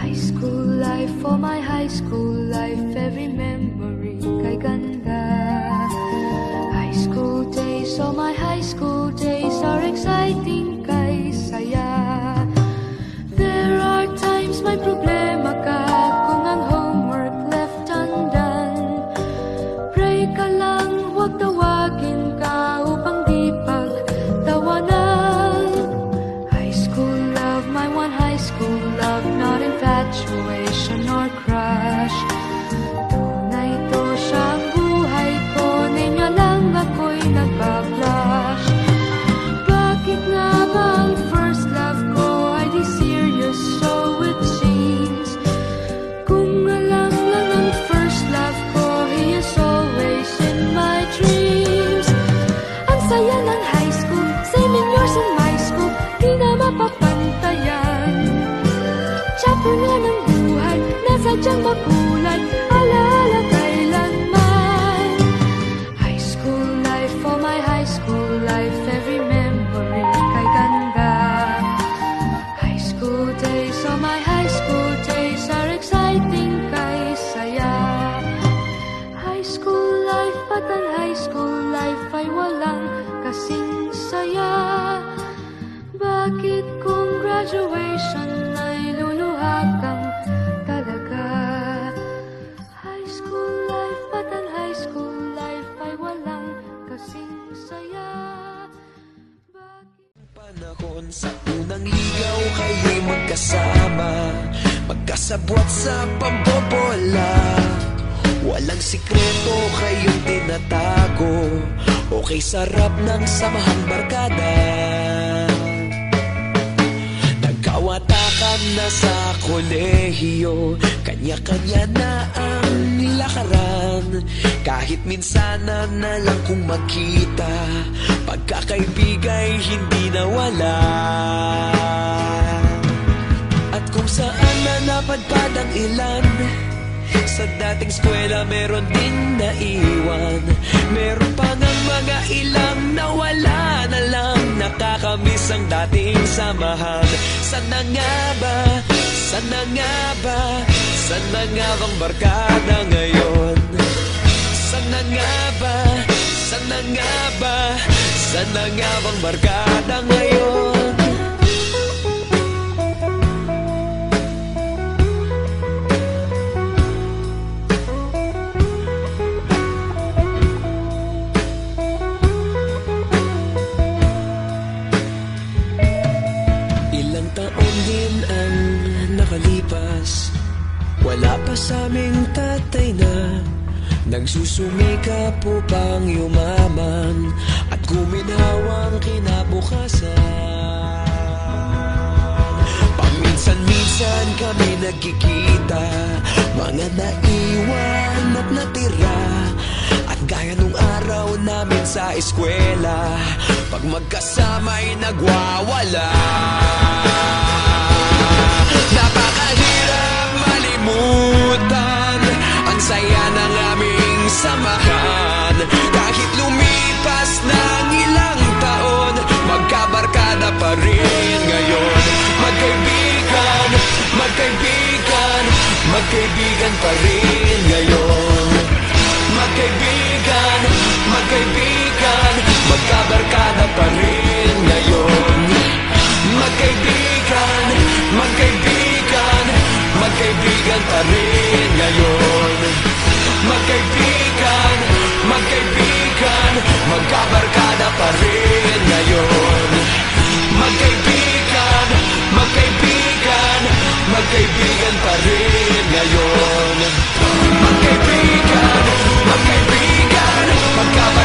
High school life, for my high school life, every memory kay ganda. High school days, oh my high school days are exciting kay saya. There are times may problema ka kung ang homework left undone. Pray ka lang, huwag tawagin ka upang di pagtawanan. High school love, my one high school love, not infatuation or crush. Tunay to siyang buhay ko, niya lang ako'y nagpa-blush. Bakit nga ba ang first love ko ay di serious, so it seems? Kung alam lang ang first love ko, he is always in my dreams. Ang saya ng high school, 7 years in my school, di na mapapantayan. Chapter na ng buhay, nasadyang makulay, alaala kailanman. High school life, for my high school life, every memory kay ganda. High school days, oh my high school days are exciting kay saya. High school life, at ang high school life ay walang kasing saya. Bakit kung graduation ay luluha kang talaga? High school life, at ang high school life ay walang kasing saya. Panahon sa unang ligaw, kayo'y magkasama, magkasabwat sa pambobola. Walang sikreto kayong tinatago, okay sarap ng samahang barkada. Nagkawatakan na sa kolehiyo, kanya-kanya na ang lakaran. Kahit minsan na lang kung magkita, pagkakaibigay hindi nawala. At kung saan na napadpad ang ilan, sa dating eskwela meron din naiwan. Meron pa ng mga ilang nawala na lang, nakakamiss ang dating samahan. Sana nga ba, sana nga ba, sana nga bang barkada ngayon? Sana nga ba, sana nga ba, sana nga bang barkada ngayon? Ilang taon din ang nakalipas, wala pa sa aming tatay na nagsusumikap upang yumaman at guminhawang kinabukasan. Paminsan-minsan kami nagkikita, mga naiwan at natira, at gaya nung araw namin sa eskwela, pag magkasama'y nagwawala. Napakahirap malimutan ang saya ng aming samahan. Kahit lumipas ng ilang taon, magkabarkada pa rin ngayon. Magkaibigan, magkaibigan, magkaibigan pa rin ngayon. Magkaibigan, magkaibigan, magkabarkada pa rin ngayon. Magkaibigan, magkaibigan, magkaibigan pa rin ngayon. Magkaibigan, magkaibigan, magkabarkada pa rin ngayon. Magkaibigan, magkaibigan, magkaibigan pa rin ngayon. Magkaibigan, magkaibigan, magkabarkada